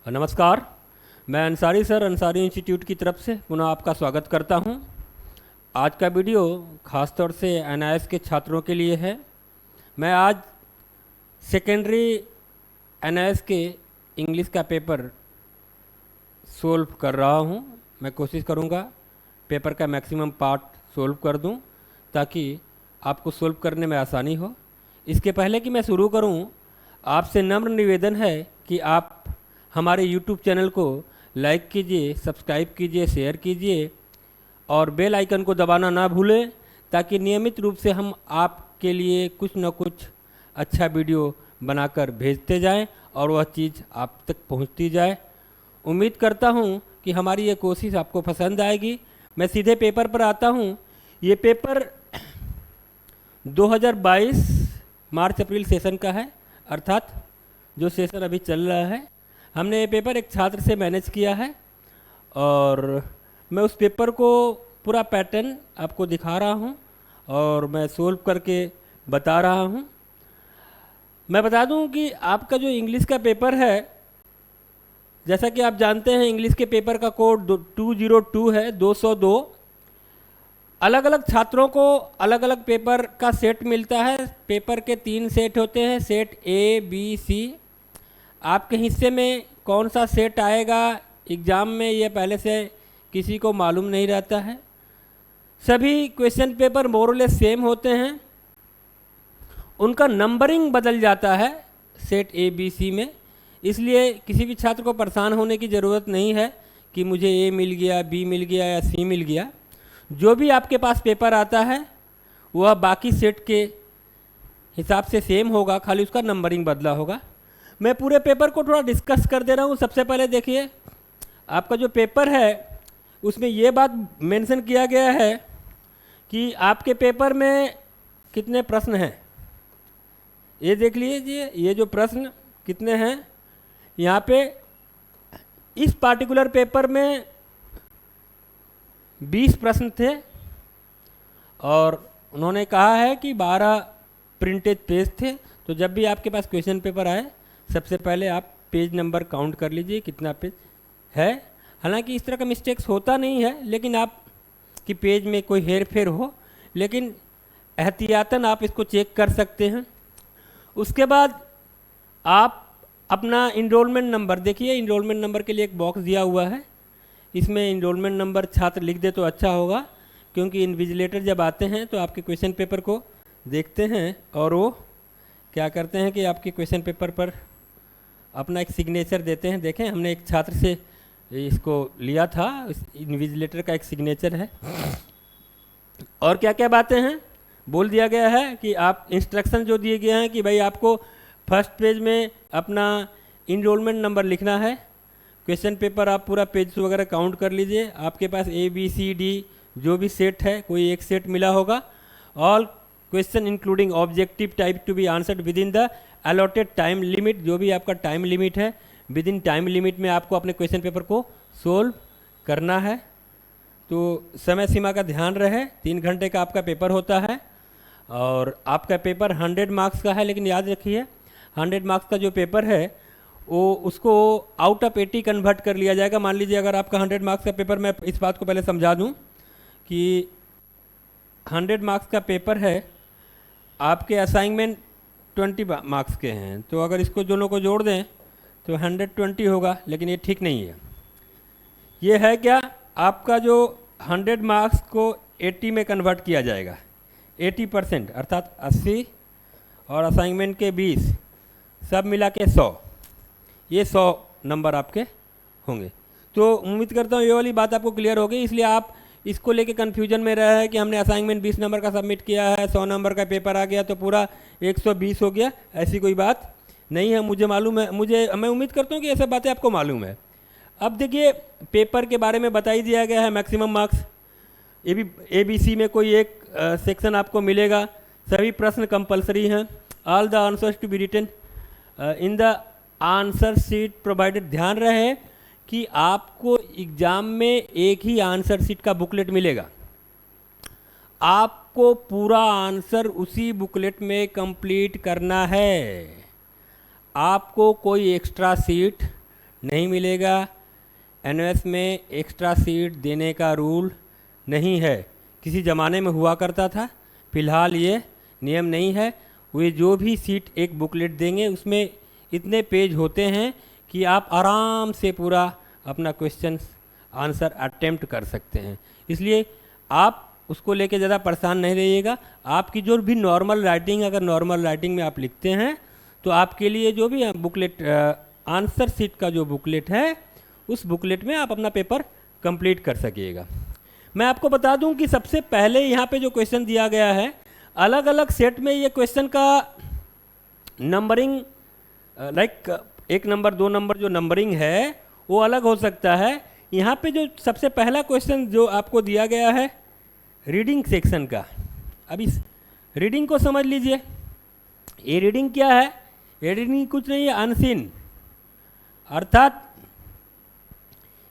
नमस्कार। मैं Ansari sir Ansari institute की तरफ से पुनः आपका स्वागत करता हूं। आज का वीडियो ख़ास तौर से एनआईएस के छात्रों के लिए है। मैं आज सेकेंडरी एनआईएस के इंग्लिश का पेपर सोल्व कर रहा हूं। मैं कोशिश करूंगा पेपर का मैक्सिमम पार्ट सोल्व कर दूं ताकि आपको सोल्व करने में आसानी हो। इसके पहले कि मैं शुरू करूं, आपसे नम्र निवेदन है कि आप हमारे YouTube चैनल को लाइक कीजिए, सब्सक्राइब कीजिए, शेयर कीजिए और बेल आइकन को दबाना ना भूलें ताकि नियमित रूप से हम आपके लिए कुछ न कुछ अच्छा वीडियो बनाकर भेजते जाएं और वह चीज़ आप तक पहुंचती जाए। उम्मीद करता हूं कि हमारी ये कोशिश आपको पसंद आएगी। मैं सीधे पेपर पर आता हूं। ये पेपर 2022 मार्च अप्रैल सेशन का है, अर्थात जो सेशन अभी चल रहा है। हमने ये पेपर एक छात्र से मैनेज किया है और मैं उस पेपर को पूरा पैटर्न आपको दिखा रहा हूँ और मैं सोल्व करके बता रहा हूँ। मैं बता दूँ कि आपका जो इंग्लिश का पेपर है, जैसा कि आप जानते हैं इंग्लिश के पेपर का कोड 202 है, 202। अलग अलग छात्रों को अलग अलग पेपर का सेट मिलता है। पेपर के 3 सेट होते हैं, सेट ए बी सी। आपके हिस्से में कौन सा सेट आएगा एग्ज़ाम में, ये पहले से किसी को मालूम नहीं रहता है। सभी क्वेश्चन पेपर मोरलेस सेम होते हैं, उनका नंबरिंग बदल जाता है सेट ए बी सी में। इसलिए किसी भी छात्र को परेशान होने की ज़रूरत नहीं है कि मुझे ए मिल गया, बी मिल गया या सी मिल गया। जो भी आपके पास पेपर आता है वह बाकी सेट के हिसाब से सेम होगा, खाली उसका नंबरिंग बदला होगा। मैं पूरे पेपर को थोड़ा डिस्कस कर दे रहा हूँ। सबसे पहले देखिए, आपका जो पेपर है उसमें ये बात मेंशन किया गया है कि आपके पेपर में कितने प्रश्न हैं। ये देख लीजिए, ये जो प्रश्न कितने हैं यहाँ पे। इस पार्टिकुलर पेपर में 20 प्रश्न थे और उन्होंने कहा है कि 12 प्रिंटेड पेज थे। तो जब भी आपके पास क्वेश्चन पेपर आए, सबसे पहले आप पेज नंबर काउंट कर लीजिए कितना पेज है। हालांकि इस तरह का मिस्टेक्स होता नहीं है, लेकिन आप कि पेज में कोई हेर फेर हो, लेकिन एहतियातन आप इसको चेक कर सकते हैं। उसके बाद आप अपना इनरोलमेंट नंबर देखिए। इनरोलमेंट नंबर के लिए एक बॉक्स दिया हुआ है, इसमें इनरोलमेंट नंबर छात्र लिख दे तो अच्छा होगा, क्योंकि इन्विजिलेटर जब आते हैं तो आपके क्वेश्चन पेपर को देखते हैं और वो क्या करते हैं कि आपके क्वेश्चन पेपर पर अपना एक सिग्नेचर देते हैं। देखें, हमने एक छात्र से इसको लिया था, इन्विजिलेटर का एक सिग्नेचर है। और क्या क्या बातें हैं बोल दिया गया है कि आप इंस्ट्रक्शन जो दिए गए हैं कि भाई आपको फर्स्ट पेज में अपना इनरोलमेंट नंबर लिखना है। क्वेश्चन पेपर आप पूरा पेज वगैरह काउंट कर लीजिए। आपके पास ए बी सी डी जो भी सेट है, कोई एक सेट मिला होगा। All question including objective type to be answered with in the allotted time limit. जो भी आपका टाइम लिमिट है, विद इन टाइम लिमिट में आपको अपने क्वेश्चन पेपर को सोल्व करना है। तो समय सीमा का ध्यान रहे। 3 घंटे का आपका पेपर होता है और आपका पेपर 100 मार्क्स का है। लेकिन याद रखिए, 100 मार्क्स का जो पेपर है वो उसको आउट ऑफ 80 कन्वर्ट कर लिया जाएगा। मान लीजिए अगर आपका 100 मार्क्स का पेपर, मैं इस बात को पहले समझा दूं कि 100 मार्क्स का पेपर है, आपके असाइनमेंट 20 मार्क्स के हैं। तो अगर इसको दोनों को जोड़ दें तो 120 होगा, लेकिन ये ठीक नहीं है। ये है क्या, आपका जो 100 मार्क्स को 80 में कन्वर्ट किया जाएगा। 80% अर्थात 80 और असाइनमेंट के 20, सब मिला के 100। ये 100 नंबर आपके होंगे। तो उम्मीद करता हूँ ये वाली बात आपको क्लियर हो गई। इसलिए आप इसको लेके कन्फ्यूजन में रहा है कि हमने असाइनमेंट 20 नंबर का सबमिट किया है, 100 नंबर का पेपर आ गया तो पूरा 120 हो गया। ऐसी कोई बात नहीं है, मुझे मालूम है। मैं उम्मीद करता हूँ कि ये सब बातें आपको मालूम है। अब देखिए, पेपर के बारे में बता ही दिया गया है। Maximum marks A B C में कोई एक सेक्शन आपको मिलेगा। सभी प्रश्न कंपलसरी हैं। All the answers to be written in the answer sheet provided. ध्यान रहे कि आपको एग्ज़ाम में एक ही आंसर शीट का बुकलेट मिलेगा। आपको पूरा आंसर उसी बुकलेट में कंप्लीट करना है। आपको कोई एक्स्ट्रा सीट नहीं मिलेगा। एनओएस में एक्स्ट्रा सीट देने का रूल नहीं है, किसी ज़माने में हुआ करता था, फिलहाल ये नियम नहीं है। वे जो भी सीट एक बुकलेट देंगे उसमें इतने पेज होते हैं कि आप आराम से पूरा अपना क्वेश्चन आंसर अटेम्प्ट कर सकते हैं। इसलिए आप उसको लेके ज़्यादा परेशान नहीं रहिएगा। आपकी जो भी नॉर्मल राइटिंग, अगर नॉर्मल राइटिंग में आप लिखते हैं तो आपके लिए जो भी बुकलेट आंसर सीट का जो बुकलेट है उस बुकलेट में आप अपना पेपर कंप्लीट कर सकिएगा। मैं आपको बता दूं कि सबसे पहले यहाँ पे जो क्वेश्चन दिया गया है, अलग अलग सेट में ये क्वेश्चन का नंबरिंग लाइक 1 नंबर 2 नंबर जो नंबरिंग है वो अलग हो सकता है। यहाँ पे जो सबसे पहला क्वेश्चन जो आपको दिया गया है रीडिंग सेक्शन का, अब इस रीडिंग को समझ लीजिए। ये रीडिंग क्या है? ये रीडिंग कुछ नहीं है, अनसीन, अर्थात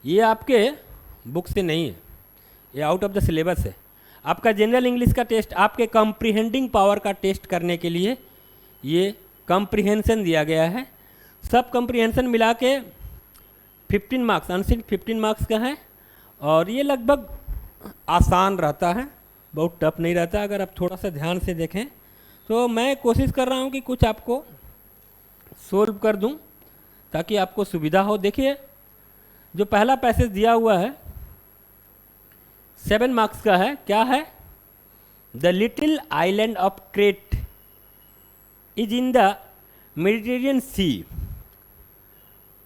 ये आपके बुक से नहीं है, ये आउट ऑफ द सिलेबस है। आपका जनरल इंग्लिश का टेस्ट, आपके कॉम्प्रिहेंडिंग पावर का टेस्ट करने के लिए ये कॉम्प्रिहेंशन दिया गया है। सब कॉम्प्रिहेंशन मिला के 15 मार्क्स, अनसीन 15 मार्क्स का है और ये लगभग आसान रहता है, बहुत टफ नहीं रहता अगर आप थोड़ा सा ध्यान से देखें। तो मैं कोशिश कर रहा हूँ कि कुछ आपको सोल्व कर दूँ ताकि आपको सुविधा हो। देखिए जो पहला पैसेज दिया हुआ है 7 मार्क्स का है, क्या है? The little island of Crete is in the Mediterranean sea.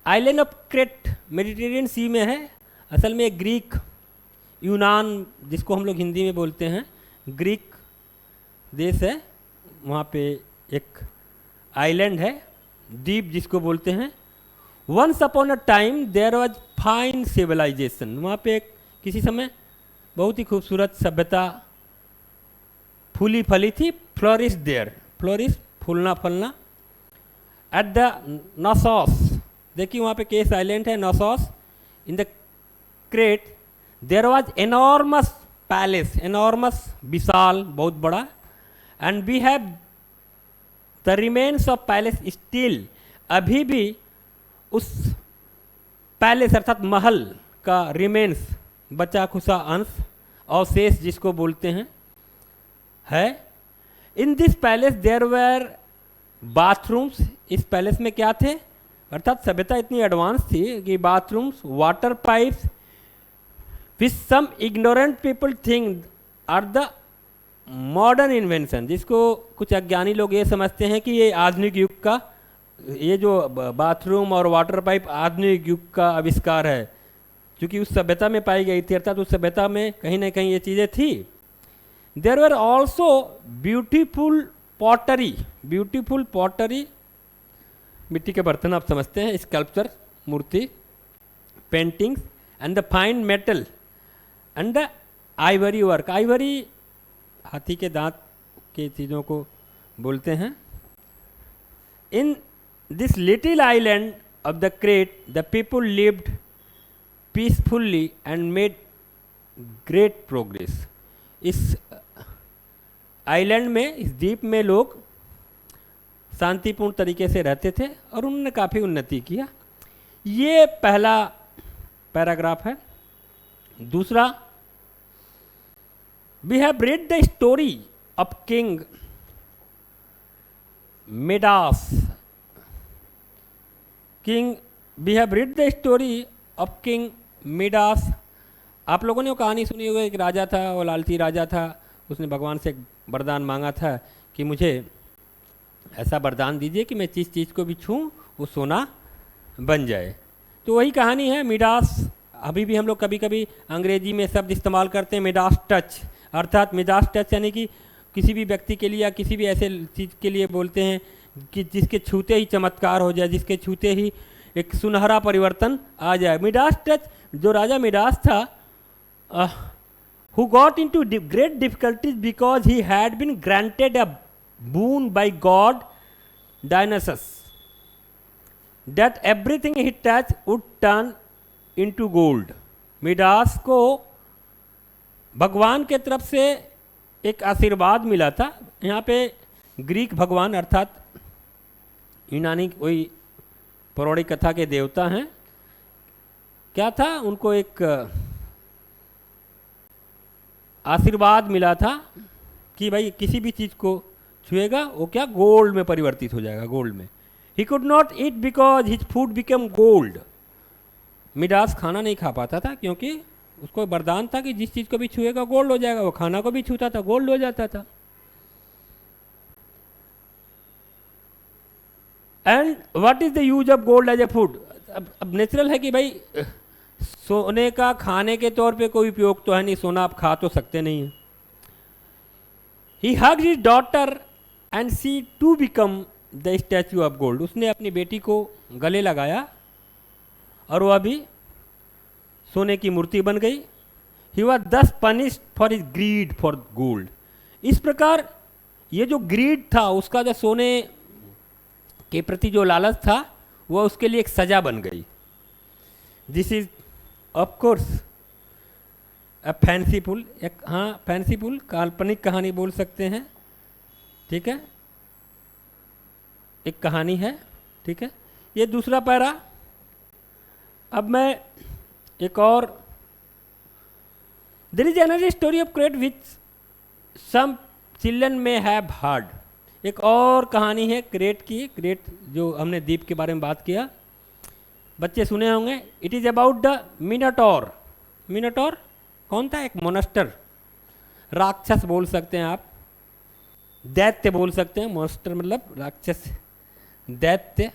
Island of Crete Mediterranean sea में है। असल में ग्रीक, यूनान जिसको हम लोग हिंदी में बोलते हैं, ग्रीक देश है, वहाँ पे एक आइलैंड है, द्वीप जिसको बोलते हैं। Once upon a time there was fine civilisation, वहाँ पे एक किसी समय बहुत ही खूबसूरत सभ्यता फूली फली थी। फ्लोरिश देयर, फ्लोरिश फूलना फलना। एट द नॉसॉस, देखिए वहाँ पे केस आइलैंड है Knossos, in the Crete there was enormous palace, enormous विशाल बहुत बड़ा। And we have the remains of palace still, अभी भी उस पैलेस अर्थात महल का रिमेन्स, बचा खुसा अंश, अवशेष जिसको बोलते हैं, है। In this palace there were bathrooms, इस पैलेस में क्या थे? अर्थात सभ्यता इतनी एडवांस थी कि bathrooms, water pipes, which some ignorant people think are the modern invention, जिसको कुछ अज्ञानी लोग ये समझते हैं कि ये आधुनिक युग का, ये जो बाथरूम और वाटर पाइप आधुनिक युग का आविष्कार है, क्योंकि उस सभ्यता में पाई गई थी, अर्थात उस सभ्यता में कहीं ना कहीं ये चीज़ें थी। There were also beautiful pottery, beautiful pottery, मिट्टी के बर्तन आप समझते हैं, स्कल्पचर, मूर्ति, paintings, and the fine metal and the ivory work. Ivory हाथी के दांत के चीज़ों को बोलते हैं। In this little island of the Crete the people lived peacefully and made great progress. इस आइलैंड में, इस द्वीप में लोग शांतिपूर्ण तरीके से रहते थे और उन्होंने काफ़ी उन्नति किया। ये पहला पैराग्राफ है। दूसरा, we have read the story of King Midas. We have read the story of King Midas. आप लोगों ने वो कहानी सुनी होगी, एक राजा था, वो लालची राजा था, उसने भगवान से एक वरदान मांगा था कि मुझे ऐसा वरदान दीजिए कि मैं जिस चीज़ को भी छूँ वो सोना बन जाए। तो वही कहानी है मिडास। अभी भी हम लोग कभी कभी अंग्रेजी में शब्द इस्तेमाल करते हैं मिडास टच, अर्थात मिडास टच यानी कि किसी भी व्यक्ति के लिए या किसी भी ऐसे चीज़ के लिए बोलते हैं कि जिसके छूते ही चमत्कार हो जाए, जिसके छूते ही एक सुनहरा परिवर्तन आ जाए। मिडास टच, जो राजा मिडास था, who got into great difficulties because he had been granted a boon by God Dionysus that everything he touched would turn into gold. Midas को भगवान के तरफ से एक आशीर्वाद मिला था। यहाँ पे ग्रीक भगवान अर्थात यूनानी कोई पौराणिक कथा के देवता हैं, क्या था, उनको एक आशीर्वाद मिला था कि भाई किसी भी चीज़ को छुएगा वो क्या गोल्ड में परिवर्तित हो जाएगा, गोल्ड में। He could not eat because his food become gold. Midas खाना नहीं खा पाता था क्योंकि उसको वरदान था कि जिस चीज़ को भी छुएगा गोल्ड हो जाएगा। वो खाना को भी छूता था, गोल्ड हो जाता था। And what is the use of gold as a food. अब नेचुरल है कि भाई सोने का खाने के तौर पे कोई उपयोग तो है नहीं, सोना आप खा तो सकते नहीं है। He hugged his daughter and see to become the statue of gold. उसने अपनी बेटी को गले लगाया और वह भी सोने की मूर्ति बन गई। ही वॉज दस punished for his greed for gold. इस प्रकार ये जो ग्रीड था उसका, जो सोने के प्रति जो लालच था, वह उसके लिए एक सजा बन गई। This is of course a fanciful, एक हाँ फैंसीफुल काल्पनिक कहानी बोल सकते हैं, ठीक है, एक कहानी है, ठीक है। ये दूसरा पैरा। अब मैं एक और, there is another story of Crete which some children में हैव हर्ड। एक और कहानी है क्रेट की। क्रेट जो हमने द्वीप के बारे में बात किया, बच्चे सुने होंगे। It is about the Minotaur. Minotaur कौन था? एक मोनस्टर, राक्षस बोल सकते हैं आप, दैत्य बोल सकते हैं। मोनस्टर मतलब राक्षस, दैत्य,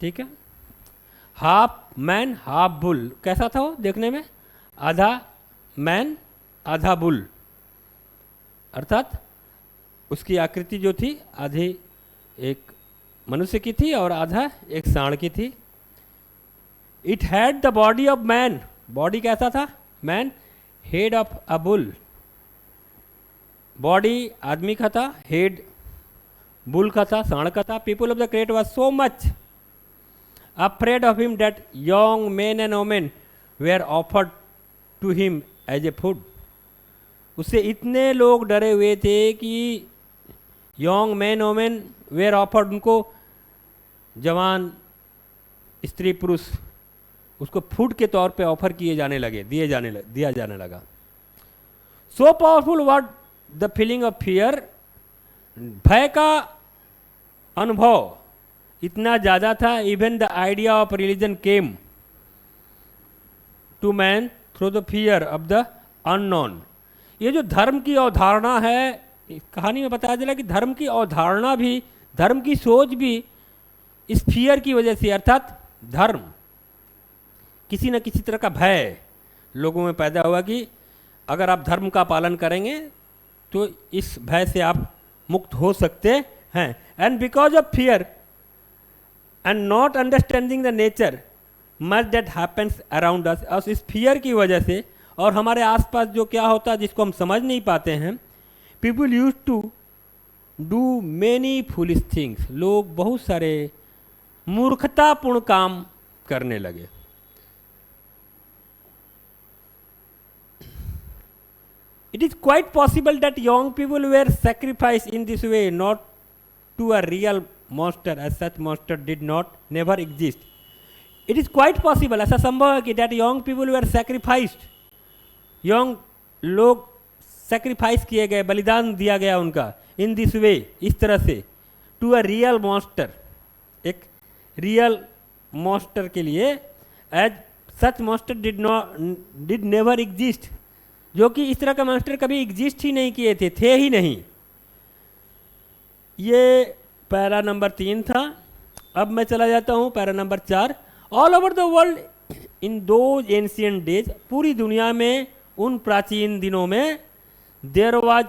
ठीक है। Half man half bull. कैसा था वो देखने में? आधा मैन आधा बुल, अर्थात उसकी आकृति जो थी आधी एक मनुष्य की थी और आधा एक सांड की थी। It had the body of man. Body कैसा था? Man. Head of a bull. Body आदमी का था, हेड बुल का था, सांड का था। People of the crate was so much afraid of him that young men and women were offered to him as a food. उससे इतने लोग डरे हुए थे कि young men women were offered, उनको जवान स्त्री पुरुष उसको फूड के तौर पे ऑफर किए जाने लगे, दिया जाने लगा। So powerful was the feeling of fear. भय का अनुभव इतना ज़्यादा था। Even the idea of religion came to man through the fear of the unknown. ये जो धर्म की अवधारणा है, कहानी में बताया चला कि धर्म की अवधारणा भी, धर्म की सोच भी इस फियर की वजह से, अर्थात धर्म किसी न किसी तरह का भय लोगों में पैदा हुआ कि अगर आप धर्म का पालन करेंगे तो इस भय से आप मुक्त हो सकते हैं। And because of fear and not understanding the nature much that happens around us. और इस फियर की वजह से और हमारे आसपास जो क्या होता है जिसको हम समझ नहीं पाते हैं, people use to do many foolish things. लोग बहुत सारे मूर्खतापूर्ण काम करने लगे। It is quite possible that young people were sacrificed in this way, not to a real monster, as such monster did not never exist. It is quite possible, ऐसा संभव है कि that young people were sacrificed, young लोग sacrifice किए गए, बलिदान दिया गया उनका, in this way, इस तरह से, to a real monster, एक real monster के लिए, as such monster did never exist, जो कि इस तरह का मॉन्स्टर कभी एग्जिस्ट ही नहीं किए थे ही नहीं। ये पैरा नंबर 3 था। अब मैं चला जाता हूँ para number 4। All over the world in those ancient days, पूरी दुनिया में उन प्राचीन दिनों में there was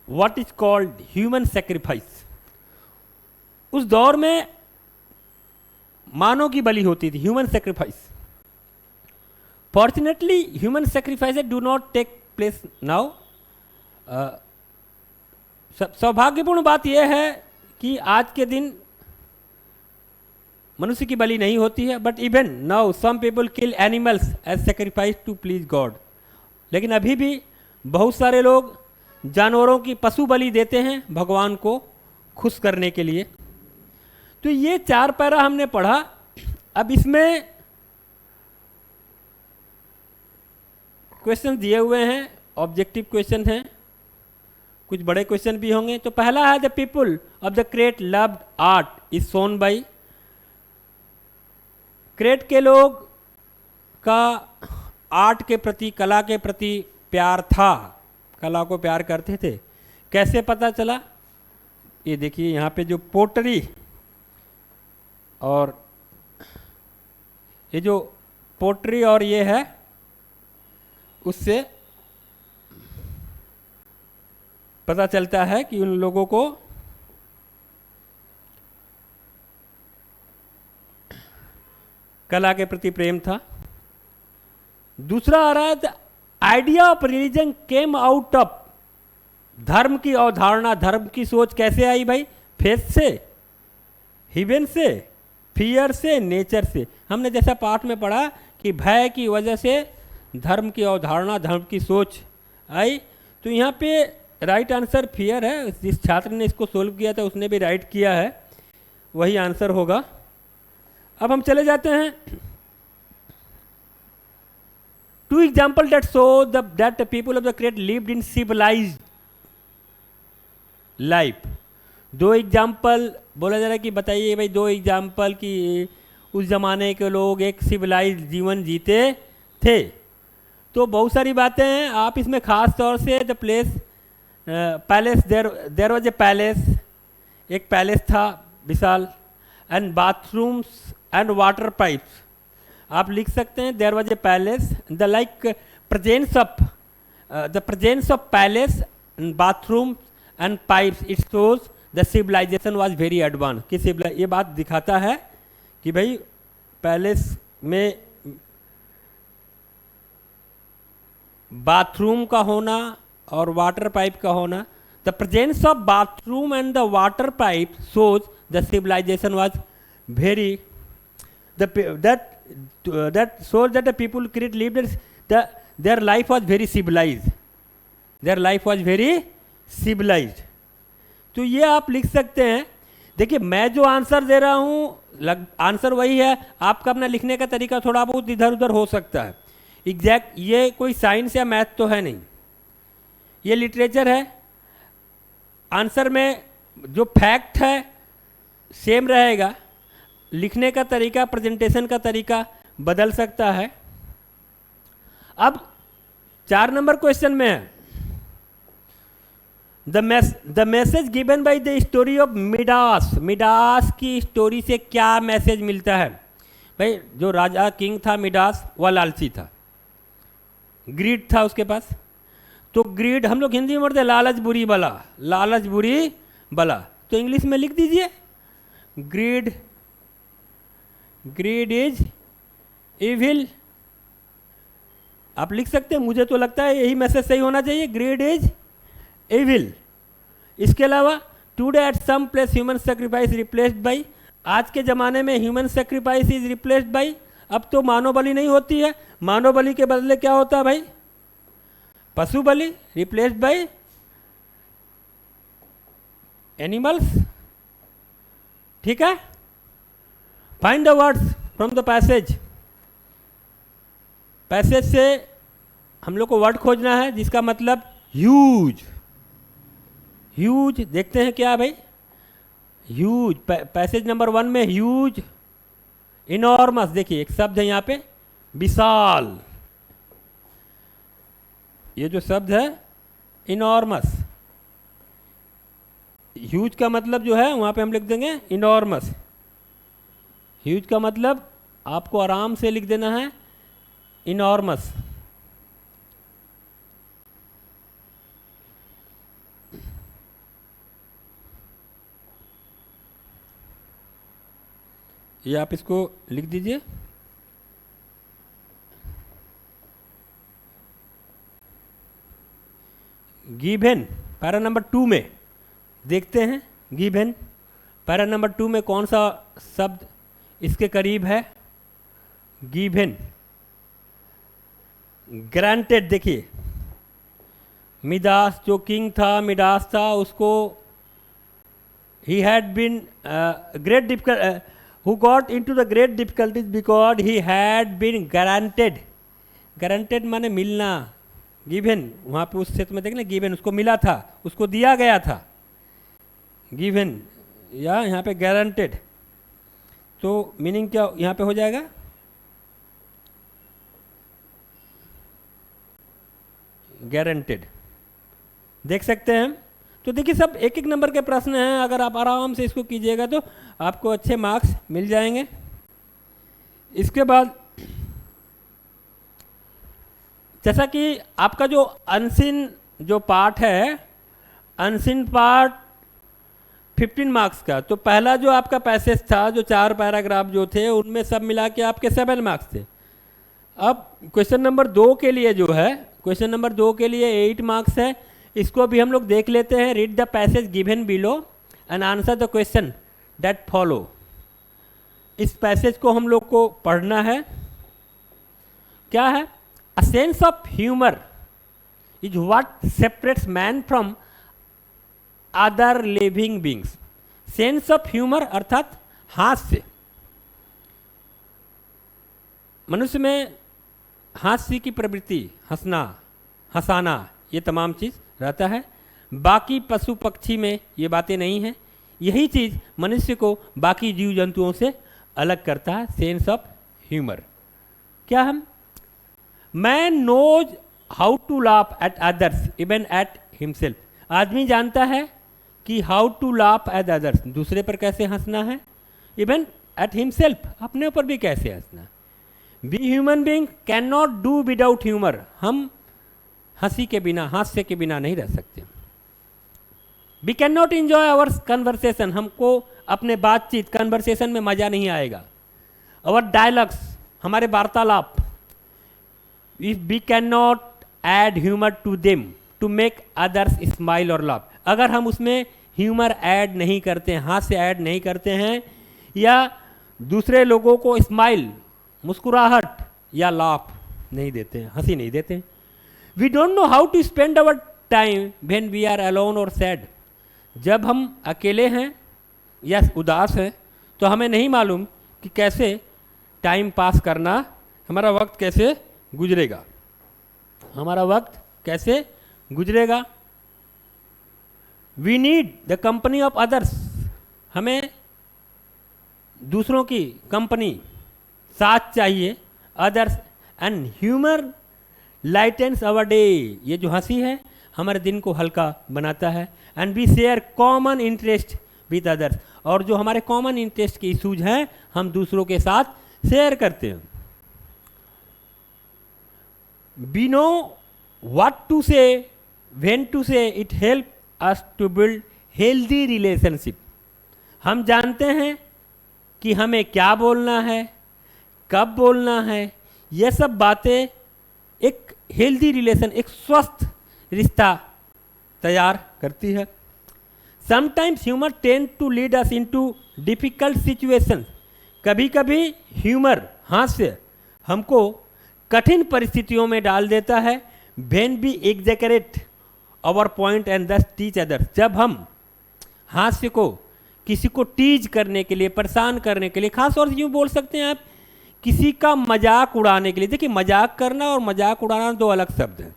what is called human sacrifice. उस दौर में मानव की बलि होती थी, human sacrifice. Fortunately, human sacrifices do not take place now. सौभाग्यपूर्ण बात यह है कि आज के दिन मनुष्य की बलि नहीं होती है। But even now some people kill animals as sacrifice to please God. लेकिन अभी भी बहुत सारे लोग जानवरों की पशु बलि देते हैं भगवान को खुश करने के लिए। तो ये 4 पैरा हमने पढ़ा। अब इसमें क्वेश्चन दिए हुए हैं, ऑब्जेक्टिव क्वेश्चन हैं, कुछ बड़े क्वेश्चन भी होंगे। तो पहला है the people of the crate loved art is shown by. Crate के लोग का आर्ट के प्रति, कला के प्रति प्यार था, कला को प्यार करते थे। कैसे पता चला? ये देखिए यहाँ पे जो पोटरी और ये जो पोटरी और ये है, उससे पता चलता है कि उन लोगों को कला के प्रति प्रेम था। दूसरा आ रहा है the idea of religion came out of. धर्म की अवधारणा, धर्म की सोच कैसे आई भाई? फेथ से, हिवेन से, फियर से, नेचर से। हमने जैसा पाठ में पढ़ा कि भय की वजह से धर्म की अवधारणा, धर्म की सोच आई। तो यहाँ पे राइट आंसर फियर है। जिस छात्र ने इसको सोल्व किया था उसने भी राइट किया है, वही आंसर होगा। अब हम चले जाते हैं to example that show that the people of the Crete lived in civilised life. दो एग्जाम्पल बोला जा रहा है कि बताइए भाई दो एग्जाम्पल कि उस जमाने के लोग एक सिविलाइज्ड जीवन जीते थे। तो बहुत सारी बातें हैं, आप इसमें खास तौर से the place palace, there was a palace, एक पैलेस था विशाल, and bathrooms and water pipes. आप लिख सकते हैं there was a palace, the like presence of palace, bathroom and pipes, it shows the civilisation was very advance. कि ये बात दिखाता है कि भाई पैलेस में बाथरूम का होना और वाटर पाइप का होना, the presence of bathroom and the water pipe shows the civilisation was very that shows that the people create lived their life was very civilized, their life was very civilized। तो ये आप लिख सकते हैं। देखिए मैं जो आंसर दे रहा हूँ आंसर वही है, आपका अपना लिखने का तरीका थोड़ा बहुत इधर उधर हो सकता है। एग्जैक्ट ये कोई साइंस या मैथ तो है नहीं, ये लिटरेचर है। आंसर में जो फैक्ट है सेम रहेगा, लिखने का तरीका, प्रेजेंटेशन का तरीका बदल सकता है। अब 4 नंबर क्वेश्चन में है the message given by the story of Midas. Midas की स्टोरी से क्या मैसेज मिलता है? भाई जो राजा किंग था मिडास, वह लालची था, ग्रीड था उसके पास। तो ग्रीड हम लोग हिंदी में बोलते लालच बुरी बला, लालच बुरी बला। तो इंग्लिश में लिख दीजिए ग्रीड इज इविल। आप लिख सकते हैं, मुझे तो लगता है यही मैसेज सही होना चाहिए, ग्रीड इज इविल। इसके अलावा today at some place human sacrifice replaced by. आज के ज़माने में human sacrifice is replaced by. अब तो मानव बलि नहीं होती है, मानव बलि के बदले क्या होता है भाई? पशु बलि, रिप्लेस्ड बाई एनिमल्स। ठीक है, find the words from the passage. Passage से हम लोग को वर्ड खोजना है जिसका मतलब ह्यूज। ह्यूज देखते हैं क्या है भाई? ह्यूज, पैसेज नंबर 1 में ह्यूज, इनॉर्मस। देखिए एक शब्द है यहाँ पे विशाल, ये जो शब्द है इनॉर्मस। ह्यूज का मतलब जो है वहाँ पे हम लिख देंगे इनॉर्मस। ह्यूज का मतलब आपको आराम से लिख देना है इनॉर्मस। ये आप इसको लिख दीजिए। गिवन पैरा नंबर 2 में देखते हैं, गिवन पैरा नंबर 2 में कौन सा शब्द इसके करीब है? Given, granted. देखिए मिडास जो किंग था, मिडास था, उसको he had been great difficult who got into the great difficulties because he had been granted guaranteed माने मिलना, गिवन, वहाँ पे उस क्षेत्र में देखना गिवन, उसको मिला था, उसको दिया गया था, गिवन, या यहाँ पे गारंटेड, तो मीनिंग क्या यहाँ पे हो जाएगा, गारंटेड। देख सकते हैं। तो देखिए सब एक एक नंबर के प्रश्न हैं, अगर आप आराम से इसको कीजिएगा तो आपको अच्छे मार्क्स मिल जाएंगे। इसके बाद जैसा कि आपका जो अनसीन जो पार्ट है, अनसीन पार्ट 15 मार्क्स का, तो पहला जो आपका पैसेज था, जो 4 पैराग्राफ जो थे, उनमें सब मिला के आपके 7 मार्क्स थे। अब क्वेश्चन नंबर 2 के लिए जो है, क्वेश्चन नंबर 2 के लिए 8 मार्क्स है। इसको भी हम लोग देख लेते हैं। Read the passage given below and answer the question that follow. इस पैसेज को हम लोग को पढ़ना है। क्या है? अ sense of humour is what separates man from other living beings. Sense of humour अर्थात हास्य। मनुष्य में हास्य की प्रवृत्ति, हंसना, हंसाना, ये तमाम चीज़ रहता है। बाकी पशु पक्षी में ये बातें नहीं हैं। यही चीज़ मनुष्य को बाकी जीव जंतुओं से अलग करता है, सेंस ऑफ ह्यूमर। क्या हम? Man knows how to laugh at others even at himself. आदमी जानता है कि how to laugh at others, दूसरे पर कैसे हंसना है, इवन एट हिमसेल्फ, अपने ऊपर भी कैसे हंसना है। We human being can not do without humour. हम हंसी के बिना, हास्य के बिना नहीं रह सकते। We can not enjoy our conversation. हमको अपने बातचीत, कन्वर्सेशन में मज़ा नहीं आएगा। आवर डायलॉग्स, हमारे वार्तालाप, if we can not add humour to them to make others smile और लाफ। अगर हम उसमें ह्यूमर ऐड नहीं करते हैं, हास्य ऐड नहीं करते हैं, या दूसरे लोगों को स्माइल, मुस्कुराहट या लाफ नहीं देते हैं, हंसी नहीं देते हैं। We don't know how to spend our time when we are alone और सैड। जब हम अकेले हैं या उदास हैं तो हमें नहीं मालूम कि कैसे टाइम पास करना, हमारा वक्त कैसे गुजरेगा, हमारा वक्त कैसे गुजरेगा। We need the company of others. हमें दूसरों की कंपनी, साथ चाहिए। Others and humour lightens our day. ये जो हंसी है हमारे दिन को हल्का बनाता है। And we share common interest with others. और जो हमारे कॉमन इंटरेस्ट के इशूज हैं हम दूसरों के साथ शेयर करते हैं। We know what to say, when to say, it help us to build healthy relationship. हम जानते हैं कि हमें क्या बोलना है, कब बोलना है। ये सब बातें एक हेल्दी रिलेशन, एक स्वस्थ रिश्ता तैयार करती है। Sometimes humour tend to lead us into difficult situation. कभी कभी ह्यूमर, हास्य, हमको कठिन परिस्थितियों में डाल देता है। When we exaggerate our point and thus teach others. जब हम हास्य को किसी को टीज करने के लिए, परेशान करने के लिए, खास तौर से यूँ बोल सकते हैं आप, किसी का मजाक उड़ाने के लिए। देखिए, मजाक करना और मजाक उड़ाना दो अलग शब्द हैं।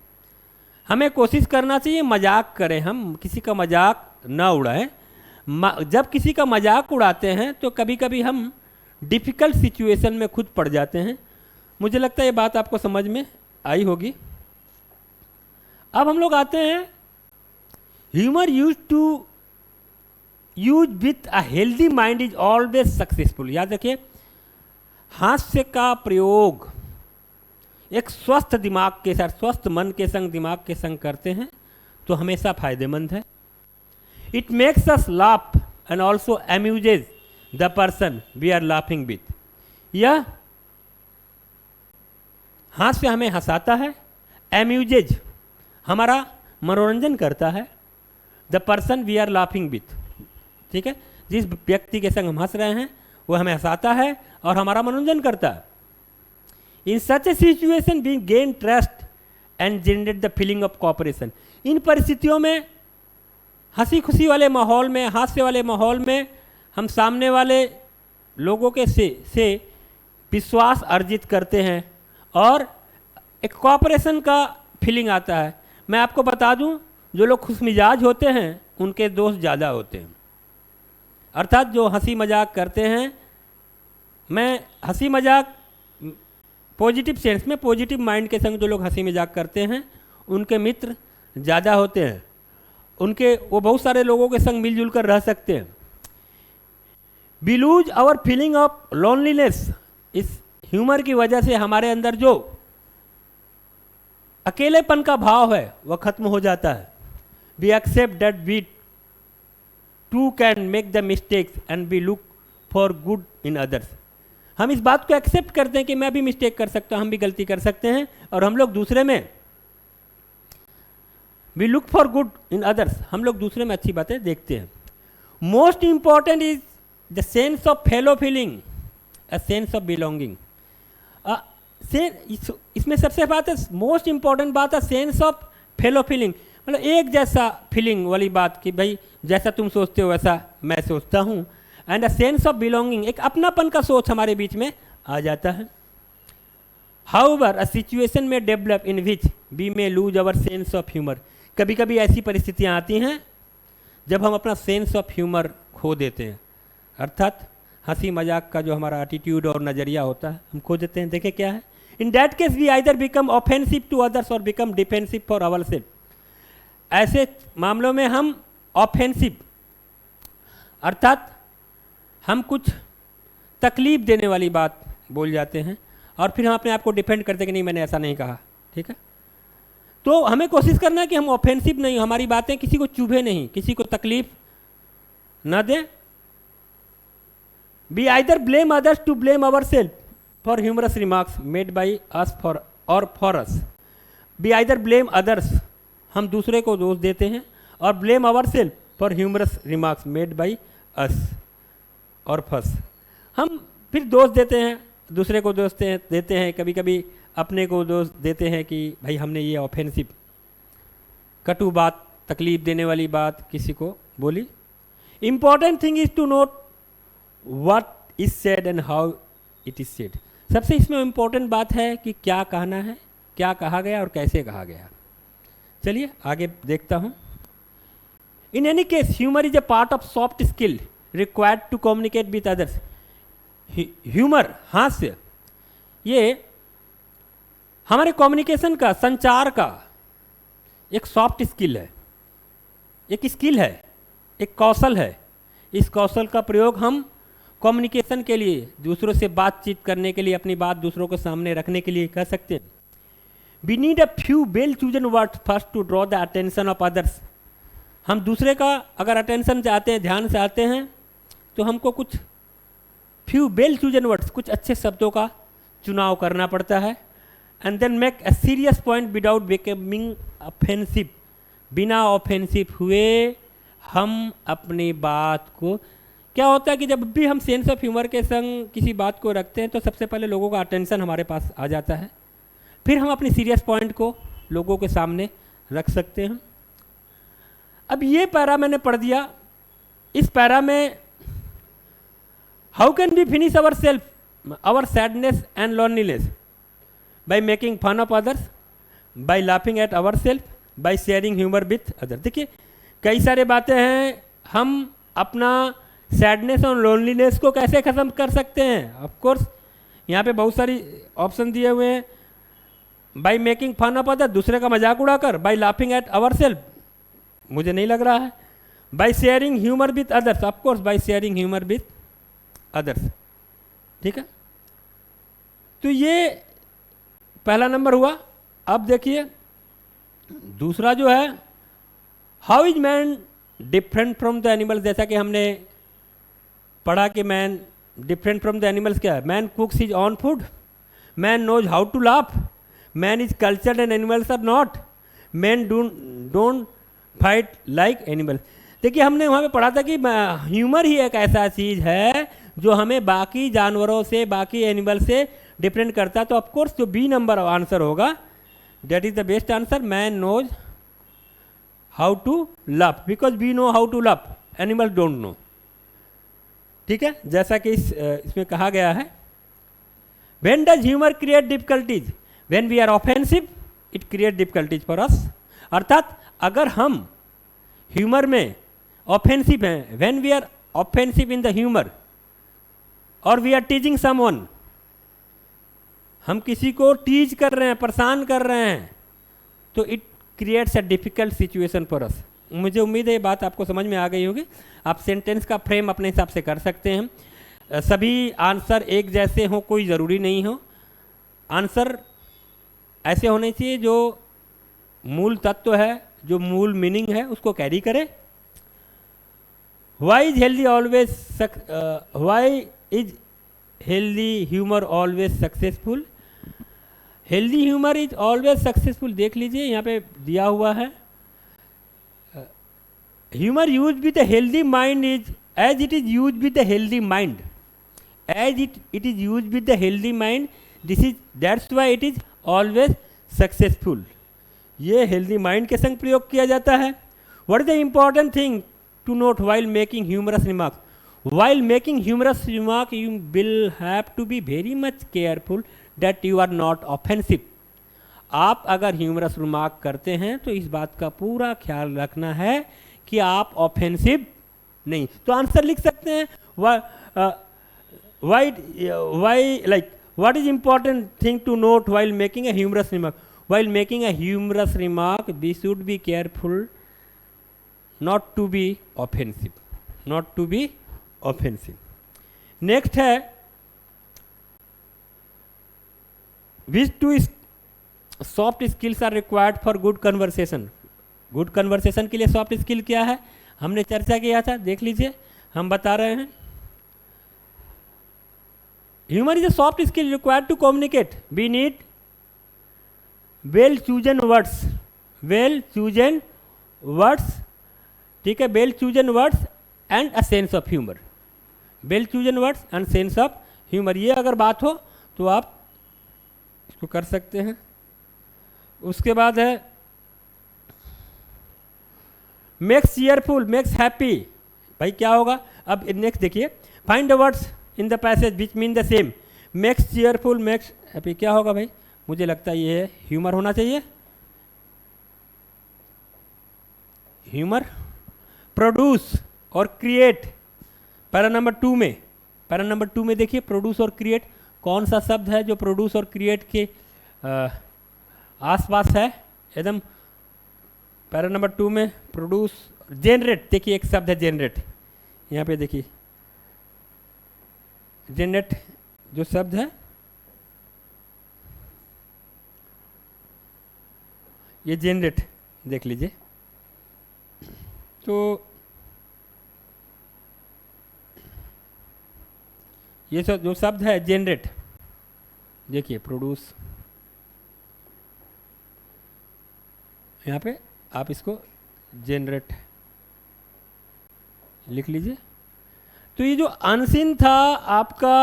हमें कोशिश करना चाहिए मजाक करें, हम किसी का मजाक ना उड़ाएं। जब किसी का मजाक उड़ाते हैं तो कभी कभी हम डिफ़िकल्ट सिचुएशन में खुद पड़ जाते हैं। मुझे लगता है ये बात आपको समझ में आई होगी। अब हम लोग आते हैं, humour use with a healthy mind is always successful. याद रखिए, हास्य का प्रयोग एक स्वस्थ दिमाग के साथ, स्वस्थ मन के संग, दिमाग के संग करते हैं तो हमेशा फायदेमंद है। It makes us laugh and also amuses the person we are laughing with. यह हास्य हमें हंसाता है, अम्यूजेज हमारा मनोरंजन करता है, the person we are laughing with, ठीक है, जिस व्यक्ति के संग हम हंस रहे हैं वो हमें हंसाता है और हमारा मनोरंजन करता है। In such a situation we gain trust and generate the feeling of cooperation. इन परिस्थितियों में, हंसी खुशी वाले माहौल में, हास्य वाले माहौल में हम सामने वाले लोगों के से विश्वास अर्जित करते हैं और एक कॉपरेशन का फीलिंग आता है। मैं आपको बता दूं, जो लोग खुशमिजाज होते हैं उनके दोस्त ज़्यादा होते हैं, अर्थात जो हंसी मजाक करते हैं, मैं हंसी मजाक पॉजिटिव सेंस में, पॉजिटिव माइंड के संग जो लोग हंसी मजाक करते हैं उनके मित्र ज़्यादा होते हैं, उनके वो बहुत सारे लोगों के संग मिलजुल कर रह सकते हैं। We lose our feeling of loneliness, इस ह्यूमर की वजह से हमारे अंदर जो अकेलेपन का भाव है वह खत्म हो जाता है। We accept that we too can make the mistakes and we look for good in others. हम इस बात को एक्सेप्ट करते हैं कि मैं भी मिस्टेक कर सकता हूं, हम भी गलती कर सकते हैं, और हम लोग दूसरे में, we look for good in others, हम लोग दूसरे में अच्छी बातें देखते हैं। Most important is the sense of fellow feeling, a sense of belonging. इसमें सबसे बात है, मोस्ट इंपॉर्टेंट बात है सेंस ऑफ फेलो फीलिंग, मतलब एक जैसा फीलिंग वाली बात कि भाई जैसा तुम सोचते हो वैसा मैं सोचता हूँ, and a sense of belonging, एक अपनापन का सोच हमारे बीच में आ जाता है। However a situation may develop in which we may lose our sense of humour, कभी कभी ऐसी परिस्थितियाँ आती हैं जब हम अपना सेंस ऑफ ह्यूमर खो देते हैं, अर्थात हंसी मजाक का जो हमारा एटीट्यूड और नज़रिया होता है हम खो देते हैं। देखें क्या है, in that case we either become offensive to others or become defensive for our self. ऐसे मामलों में हम ऑफेंसिव, अर्थात हम कुछ तकलीफ देने वाली बात बोल जाते हैं और फिर हम अपने आप को डिफेंड करते हैं कि नहीं मैंने ऐसा नहीं कहा, ठीक है। तो हमें कोशिश करना है कि हम ऑफेंसिव नहीं, हमारी बातें किसी को चुभे नहीं, किसी को तकलीफ न दें। We either blame others to blame our self for humorous remarks made by us for or for us. We either blame others, हम दूसरे को दोष देते हैं, or blame our self for humorous remarks made by us or फस, हम फिर दोष देते हैं, दूसरे को दोष देते हैं, कभी कभी अपने को दोष देते हैं कि भाई हमने ये ऑफेंसिव कटु बात, तकलीफ देने वाली बात किसी को बोली। Important thing is to note what is said and how it is said. सबसे इसमें इम्पोर्टेंट बात है कि क्या कहना है, क्या कहा गया और कैसे कहा गया। चलिए आगे देखता हूँ। In any case humour is a part of soft skill required to communicate with others. Humour, हास्य, ये हमारे कम्युनिकेशन का, संचार का एक सॉफ्ट स्किल है, एक स्किल है, एक कौशल है। इस कौशल का प्रयोग हम कम्युनिकेशन के लिए, दूसरों से बातचीत करने के लिए, अपनी बात दूसरों के सामने रखने के लिए कर सकते हैं। We need a few well chosen words first to draw the attention of others. हम दूसरे का अगर अटेंशन चाहते हैं, ध्यान से आते हैं, तो हमको कुछ फ्यू वेल चूजन वर्ड्स, कुछ अच्छे शब्दों का चुनाव करना पड़ता है। And then make a serious point without becoming offensive. बिना ऑफेंसिव हुए हम अपनी बात को, क्या होता है कि जब भी हम सेंस ऑफ ह्यूमर के संग किसी बात को रखते हैं तो सबसे पहले लोगों का अटेंशन हमारे पास आ जाता है, फिर हम अपनी सीरियस पॉइंट को लोगों के सामने रख सकते हैं। अब ये पैरा मैंने पढ़ दिया। इस पैरा में how can we finish our self, our sadness and loneliness, by making fun of others, by laughing at our self, by sharing humour with other. देखिए कई सारे बातें हैं, हम अपना सैडनेस और लोनलीनेस को कैसे ख़त्म कर सकते हैं। ऑफ कोर्स यहाँ पे बहुत सारी ऑप्शन दिए हुए हैं। By making fun of other, दूसरे का मजाक उड़ाकर, by laughing at our self, मुझे नहीं लग रहा है, by sharing humour with others, of course by sharing humour with others, ठीक है। तो ये पहला नंबर हुआ। अब देखिए दूसरा जो है, how is man different from the animals. जैसा कि हमने पढ़ा कि man different from the animals क्या है, man cooks his own food, man knows how to laugh, man is cultured and animals are not, man don't fight like animals. देखिए हमने वहाँ पे पढ़ा था कि ह्यूमर ही एक ऐसा चीज़ है जो हमें बाकी जानवरों से, बाकी एनिमल से डिफरेंट करता है। तो ऑफकोर्स जो बी नंबर आंसर होगा, that is the best answer. Man knows how to laugh because we know how to laugh, animals don't know, ठीक है। जैसा कि इसमें कहा गया है, when does humour create difficulties, when we are offensive it create difficulties for us. अर्थात अगर हम ह्यूमर में ऑफेंसिव हैं, when we are offensive in the humour और वी आर टीजिंग समवन, हम किसी को टीज कर रहे हैं, परेशान कर रहे हैं, तो it creates a difficult situation for us. मुझे उम्मीद है ये बात आपको समझ में आ गई होगी। आप सेंटेंस का फ्रेम अपने हिसाब से कर सकते हैं। सभी आंसर एक जैसे हों कोई ज़रूरी नहीं हो। आंसर ऐसे होने चाहिए जो मूल तत्व है, जो मूल मीनिंग है उसको कैरी करे। Why is healthy always why is healthy humour always successful? Healthy humour is always successful, देख लीजिए यहाँ पे दिया हुआ है। Humour use with the healthy mind is as it is use with the healthy mind, as it is use with the healthy mind, this is that's why it is always successful. ये healthy mind के संग प्रयोग किया जाता है। What is the important thing to note while making humorous remarks? While making humorous remark, you will have to be very much careful that you are not offensive. आप अगर humerus remark करते हैं तो इस बात का पूरा ख्याल रखना है कि आप ऑफेंसिव नहीं। तो आंसर लिख सकते हैं what is important thing to note while making a humorous remark? While making a humorous remark, we should be careful not to be offensive. Not to be offensive. Next है which two soft skills are required for good conversation? Good conversation के लिए soft skill क्या है हमने चर्चा किया था, देख लीजिए। हम बता रहे हैं humour is a soft skill required to communicate. We need well chosen words, well chosen words, ठीक है, well chosen words and a sense of humour. Well chosen words and sense of humour, ये अगर बात हो तो आप इसको कर सकते हैं। उसके बाद है मेक्स चीयरफुल, मेक्स हैप्पी, भाई क्या होगा? अब नेक्स्ट देखिए, find the words in the passage which mean the same. Makes cheerful, makes happy, क्या होगा भाई? मुझे लगता है ये ह्यूमर होना चाहिए। ह्यूमर, प्रोड्यूस और क्रिएट। पैरा नंबर 2 में, पैरा नंबर 2 में देखिए प्रोड्यूस और क्रिएट, कौन सा शब्द है जो प्रोड्यूस और क्रिएट के आसपास है? एकदम पैरा नंबर 2 में प्रोड्यूस, जेनरेट, देखिए एक शब्द है जेनरेट, यहाँ पे देखिए जेनरेट जो शब्द है ये जेनरेट, देख लीजिए। तो ये सब जो शब्द है जेनरेट, देखिए प्रोड्यूस, यहाँ पे आप इसको जेनरेट लिख लीजिए। तो ये जो अनसीन था आपका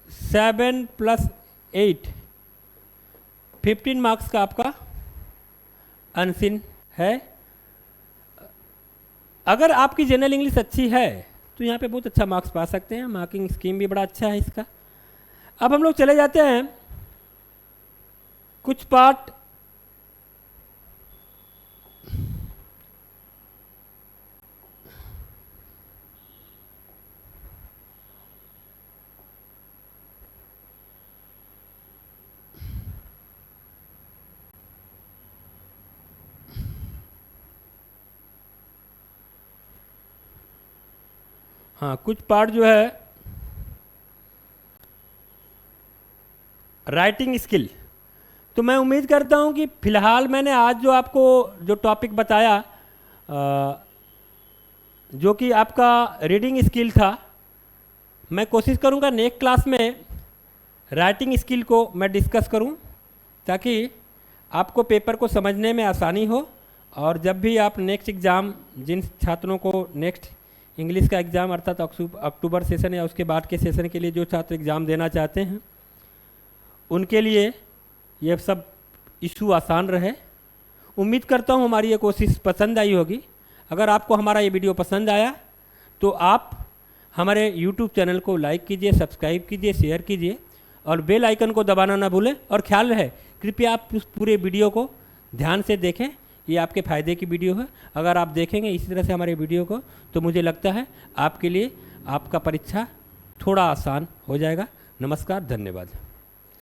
7 + 8, 15 मार्क्स का आपका अनसीन है। अगर आपकी जनरल इंग्लिश अच्छी है तो यहाँ पे बहुत अच्छा मार्क्स पा सकते हैं, मार्किंग स्कीम भी बड़ा अच्छा है इसका। अब हम लोग चले जाते हैं कुछ पार्ट हाँ, कुछ पार्ट जो है राइटिंग स्किल। तो मैं उम्मीद करता हूँ कि फ़िलहाल मैंने आज जो आपको जो टॉपिक बताया जो कि आपका रीडिंग स्किल था, मैं कोशिश करूँगा नेक्स्ट क्लास में राइटिंग स्किल को मैं डिस्कस करूँ ताकि आपको पेपर को समझने में आसानी हो। और जब भी आप नेक्स्ट एग्ज़ाम, जिन छात्रों को नेक्स्ट इंग्लिश का एग्ज़ाम अर्थात अक्टूबर सेशन या उसके बाद के सेशन के लिए जो छात्र एग्ज़ाम देना चाहते हैं उनके लिए ये सब इशू आसान रहे। उम्मीद करता हूँ हमारी ये कोशिश पसंद आई होगी। अगर आपको हमारा ये वीडियो पसंद आया तो आप हमारे यूट्यूब चैनल को लाइक कीजिए, सब्सक्राइब कीजिए, शेयर कीजिए और बेल आइकन को दबाना ना भूलें। और ख्याल रहे कृपया आप उस पूरे वीडियो को ध्यान से देखें, ये आपके फ़ायदे की वीडियो है। अगर आप देखेंगे इसी तरह से हमारे वीडियो को तो मुझे लगता है आपके लिए आपका परीक्षा थोड़ा आसान हो जाएगा। नमस्कार, धन्यवाद।